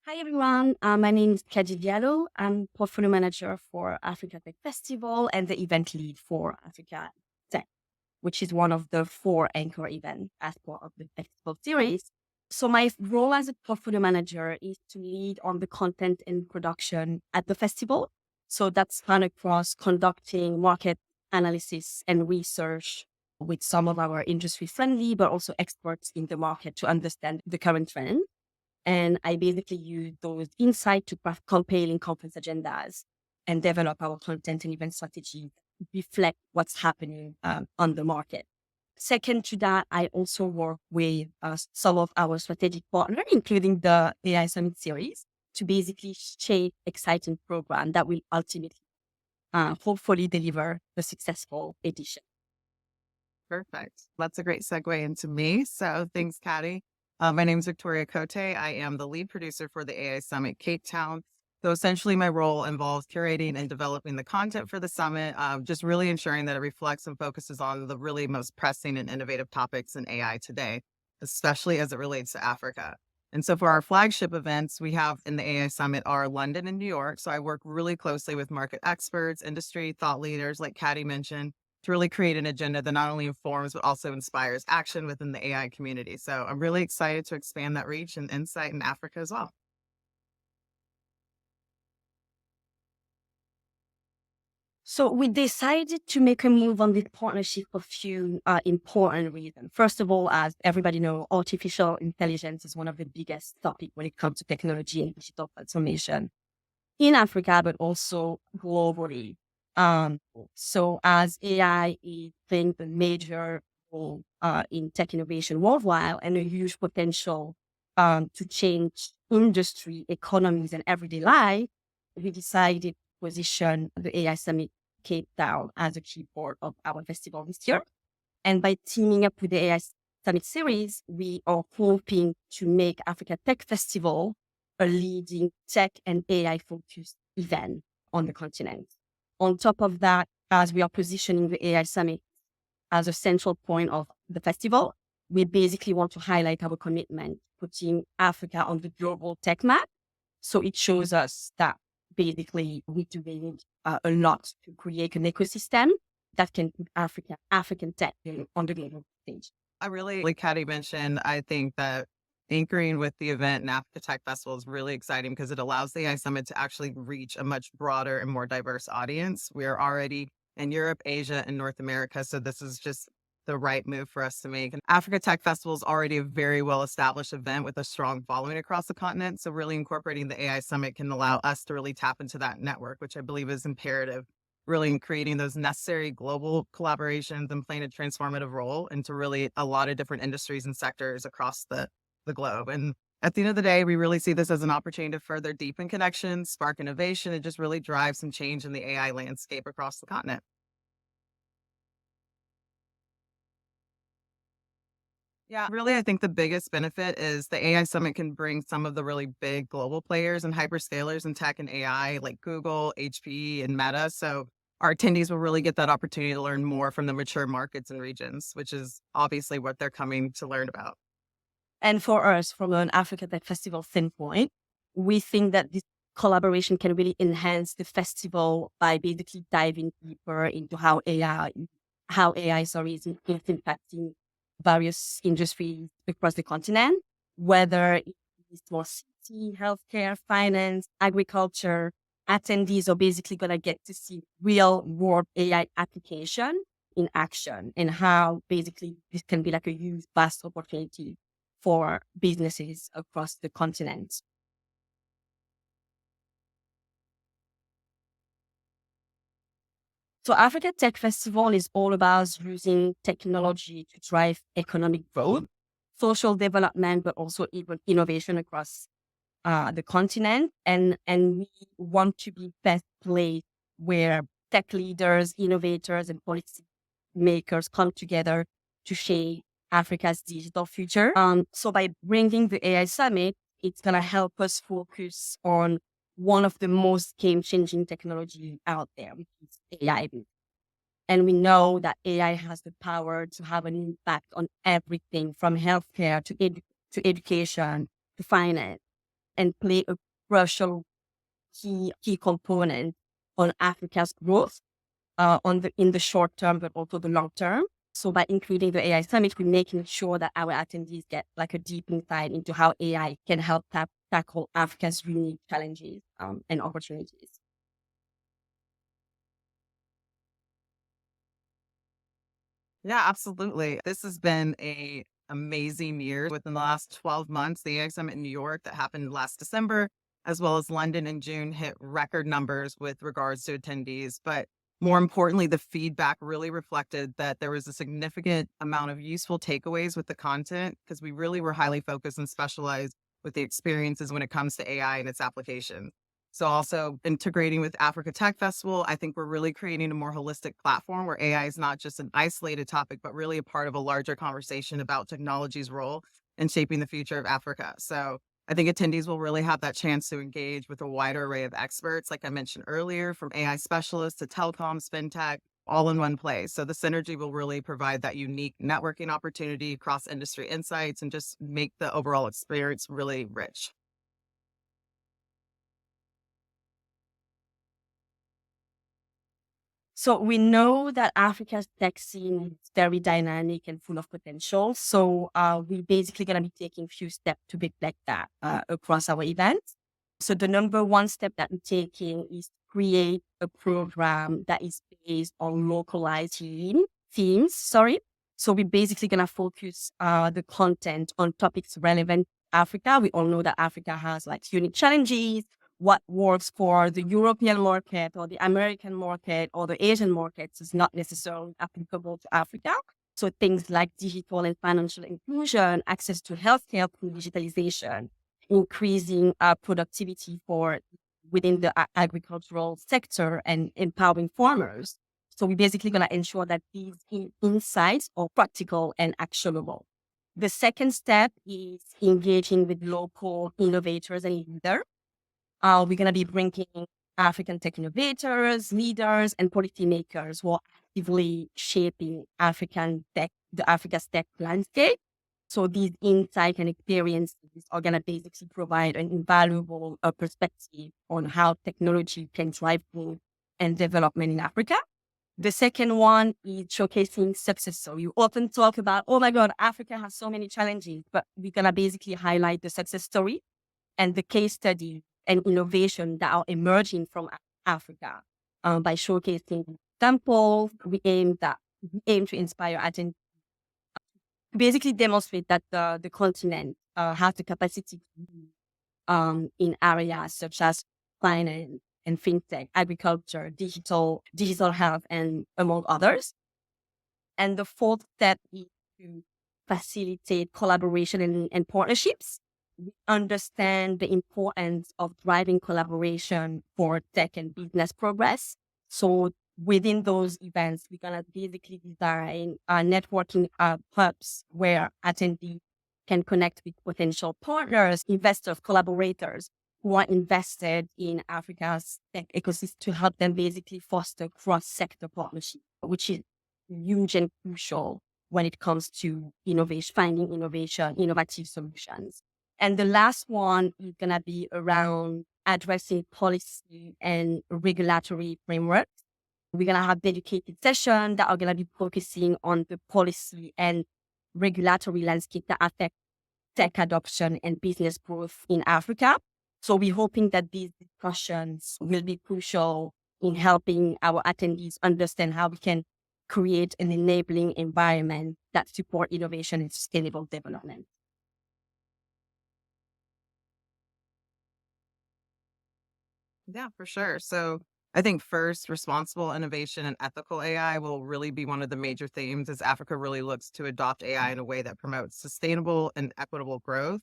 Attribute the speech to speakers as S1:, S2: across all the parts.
S1: Hi everyone, my name is Kadi Diallo. I'm portfolio manager for Africa Tech Festival and the event lead for Africa Tech, which is one of the four anchor events as part of the festival series. So my role as a portfolio manager is to lead on the content and production at the festival. So that's kind of across conducting market analysis and research with some of our industry friendly, but also experts in the market to understand the current trend. And I basically use those insights to craft compelling conference agendas and develop our content and event strategy to reflect what's happening on the market. Second to that, I also work with some of our strategic partners, including the AI Summit series, to basically shape exciting program that will ultimately, hopefully, deliver the successful edition.
S2: Perfect. That's a great segue into me. So thanks, Kadi. My name is Victoria Cote. I am the lead producer for the AI Summit Cape Town. So essentially, my role involves curating and developing the content for the summit, just really ensuring that it reflects and focuses on the really most pressing and innovative topics in AI today, especially as it relates to Africa. And so for our flagship events, we have in the AI Summit are London and New York. So I work really closely with market experts, industry thought leaders, like Kadi mentioned, to really create an agenda that not only informs, but also inspires action within the AI community. So I'm really excited to expand that reach and insight in Africa as well.
S1: So we decided to make a move on this partnership for a few important reasons. First of all, as everybody knows, artificial intelligence is one of the biggest topics when it comes to technology and digital transformation in Africa, but also globally. So as AI is playing a major role in tech innovation worldwide and a huge potential to change industry, economies, and everyday life, we decided to position the AI Summit Cape Town as a key part of our festival this year. And by teaming up with the AI Summit series, we are hoping to make Africa Tech Festival a leading tech and AI focused event on the continent. On top of that, as we are positioning the AI Summit as a central point of the festival, we basically want to highlight our commitment, putting Africa on the global tech map. So it shows us that basically we're doing a lot to create an ecosystem that can put African tech on the global stage.
S2: I really, like Kadi mentioned, I think that anchoring with the event and Africa Tech Festival is really exciting because it allows the AI Summit to actually reach a much broader and more diverse audience. We are already in Europe, Asia, and North America. So this is just the right move for us to make. And Africa Tech Festival is already a very well established event with a strong following across the continent. So really incorporating the AI Summit can allow us to really tap into that network, which I believe is imperative, really in creating those necessary global collaborations and playing a transformative role into really a lot of different industries and sectors across the globe. And at the end of the day, we really see this as an opportunity to further deepen connections, spark innovation, and just really drive some change in the AI landscape across the continent. Yeah, really, I think the biggest benefit is the AI Summit can bring some of the really big global players and hyperscalers in tech and AI, like Google, HP, and Meta. So our attendees will really get that opportunity to learn more from the mature markets and regions, which is obviously what they're coming to learn about.
S1: And for us, from an Africa Tech Festival standpoint, we think that this collaboration can really enhance the festival by basically diving deeper into how AI, is impacting various industries across the continent, whether it's more city, healthcare, finance, agriculture. Attendees are basically going to get to see real world AI application in action and how basically this can be like a huge, vast opportunity for businesses across the continent. So Africa Tech Festival is all about using technology to drive economic growth, social development, but also even innovation across the continent. And we want to be best placed where tech leaders, innovators, and policy makers come together to shape Africa's digital future. So by bringing the AI Summit, it's going to help us focus on one of the most game-changing technology out there, which is AI. And we know that AI has the power to have an impact on everything from healthcare to education to finance. and play a crucial key component on Africa's growth in the short term, but also the long term. So by including the AI Summit, we're making sure that our attendees get like a deep insight into how AI can help tackle Africa's unique challenges and opportunities.
S2: Yeah, absolutely. This has been a amazing year. Within the last 12 months, the AI Summit in New York that happened last December, as well as London in June, hit record numbers with regards to attendees. But more importantly, the feedback really reflected that there was a significant amount of useful takeaways with the content because we really were highly focused and specialized with the experiences when it comes to AI and its applications. So also integrating with Africa Tech Festival, I think we're really creating a more holistic platform where AI is not just an isolated topic, but really a part of a larger conversation about technology's role in shaping the future of Africa. So I think attendees will really have that chance to engage with a wider array of experts, like I mentioned earlier, from AI specialists to telecoms, fintech, all in one place. So the synergy will really provide that unique networking opportunity, cross industry insights, and just make the overall experience really rich.
S1: So we know that Africa's tech scene is very dynamic and full of potential. So we're basically going to be taking a few steps to reflect that across our events. So the number one step that we're taking is to create a program that is based on localized themes. Sorry. So we're basically going to focus the content on topics relevant to Africa. We all know that Africa has like unique challenges. What works for the European market or the American market or the Asian markets is not necessarily applicable to Africa. So things like digital and financial inclusion, access to healthcare through digitalization, increasing productivity for within the agricultural sector and empowering farmers. So we're basically going to ensure that these insights are practical and actionable. The second step is engaging with local innovators and leaders. We're going to be bringing African tech innovators, leaders, and policymakers who are actively shaping the Africa's tech landscape. So these insights and experiences are going to basically provide an invaluable perspective on how technology can drive growth and development in Africa. The second one is showcasing success. So you often talk about, oh my God, Africa has so many challenges, but we're going to basically highlight the success story and the case study and innovation that are emerging from Africa by showcasing examples. We aim to inspire attention, basically demonstrate that the continent has the capacity in areas such as finance and fintech, agriculture, digital health, and among others. And the fourth step is to facilitate collaboration and partnerships. We understand the importance of driving collaboration for tech and business progress. So within those events, we're going to basically design networking hubs where attendees can connect with potential partners, investors, collaborators who are invested in Africa's tech ecosystem to help them basically foster cross-sector partnership, which is huge and crucial when it comes to innovation, finding innovative solutions. And the last one is going to be around addressing policy and regulatory frameworks. We're going to have dedicated sessions that are going to be focusing on the policy and regulatory landscape that affect tech adoption and business growth in Africa. So we're hoping that these discussions will be crucial in helping our attendees understand how we can create an enabling environment that support innovation and sustainable development.
S2: Yeah, for sure. So I think first, responsible innovation and ethical AI will really be one of the major themes as Africa really looks to adopt AI in a way that promotes sustainable and equitable growth,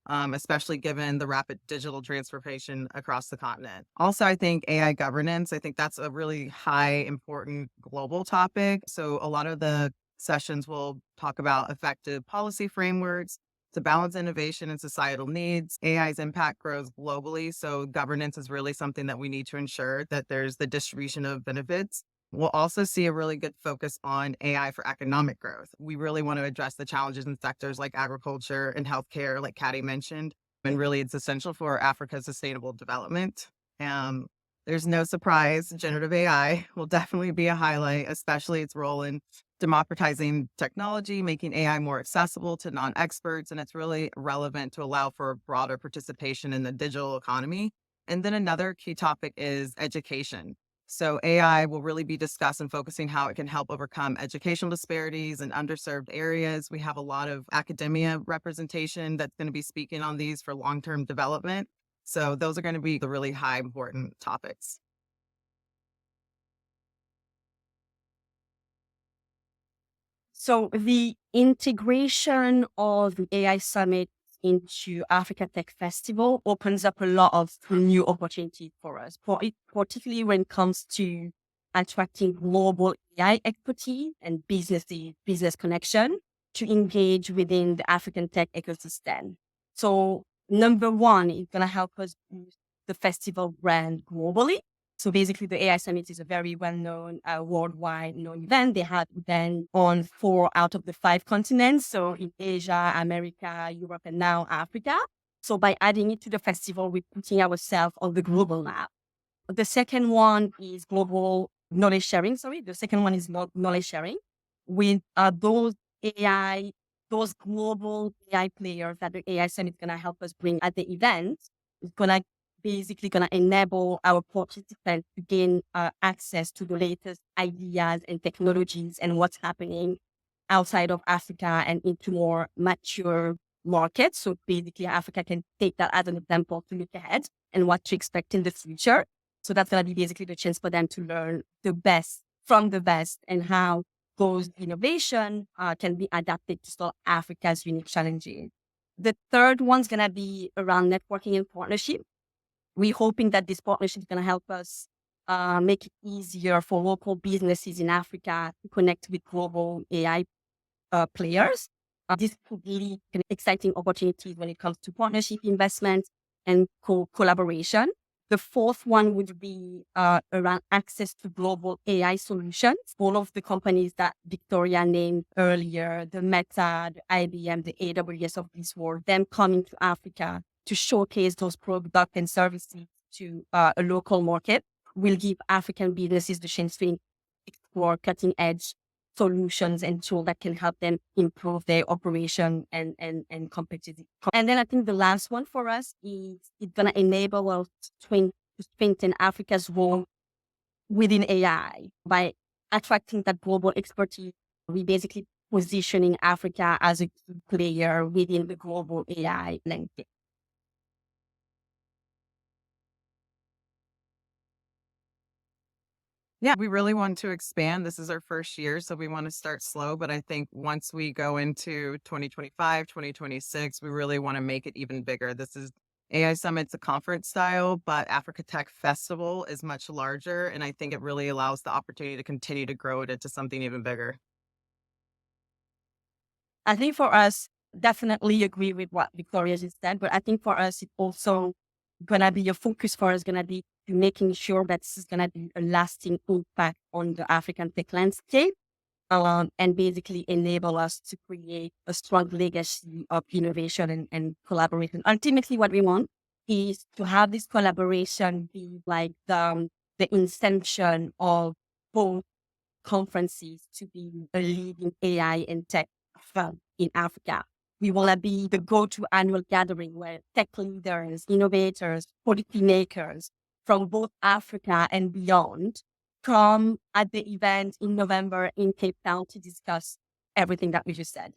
S2: especially given the rapid digital transformation across the continent. Also, I think AI governance, I think that's a really high, important global topic. So a lot of the sessions will talk about effective policy frameworks to balance innovation and societal needs. AI's impact grows globally, so governance is really something that we need to ensure that there's the distribution of benefits. We'll also see a really good focus on AI for economic growth. We really want to address the challenges in sectors like agriculture and healthcare, like Kadi mentioned, And really, it's essential for Africa's sustainable development. Um, there's no surprise, generative AI will definitely be a highlight, especially its role in democratizing technology, making AI more accessible to non experts. And it's really relevant to allow for broader participation in the digital economy. And then another key topic is education. So AI will really be discussed and focusing how it can help overcome educational disparities in underserved areas. We have a lot of academia representation that's going to be speaking on these for long-term development. So those are going to be the really high important topics.
S1: So the integration of the AI Summit into Africa Tech Festival opens up a lot of new opportunities for us, particularly when it comes to attracting global AI expertise and business connection to engage within the African tech ecosystem. So number one, it's going to help us boost the festival brand globally. So basically, the AI Summit is a very well-known, worldwide known event. They have events on 4 out of the 5 continents. So in Asia, America, Europe, and now Africa. So by adding it to the festival, we're putting ourselves on the global map. The second one is global knowledge sharing. Sorry, the second one is knowledge sharing with those global AI players that the AI Summit is going to help us bring at the event. It's going to basically going to enable our participants to gain access to the latest ideas and technologies and what's happening outside of Africa and into more mature markets. So basically, Africa can take that as an example to look ahead and what to expect in the future. So that's going to be basically the chance for them to learn the best from the best and how those innovation can be adapted to solve Africa's unique challenges. The third one's going to be around networking and partnership. We're hoping that this partnership is going to help us make it easier for local businesses in Africa to connect with global AI players. This could lead to exciting opportunities when it comes to partnership investment and collaboration. The fourth one would be around access to global AI solutions. All of the companies that Victoria named earlier, the Meta, the IBM, the AWS of this world, them coming to Africa to showcase those products and services to a local market will give African businesses the chance to explore cutting edge solutions and tools that can help them improve their operation and competitive. And then I think the last one for us is it's going to enable us to strengthen Africa's role within AI by attracting that global expertise. We basically positioning Africa as a key player within the global AI landscape.
S2: Yeah, we really want to expand. This is our first year, so we want to start slow. But I think once we go into 2025, 2026, we really want to make it even bigger. This is AI Summit's a conference style, but Africa Tech Festival is much larger. And I think it really allows the opportunity to continue to grow it into something even bigger.
S1: I think for us, definitely agree with what Victoria just said, but I think for us, it's also gonna be a focus for us, gonna be to making sure that this is gonna be a lasting impact on the African tech landscape, and basically enable us to create a strong legacy of innovation and collaboration. Ultimately, what we want is to have this collaboration be like the inception of both conferences to be a leading AI and tech firm in Africa. We want to be the go-to annual gathering where tech leaders, innovators, policymakers from both Africa and beyond come at the event in November in Cape Town to discuss everything that we just said.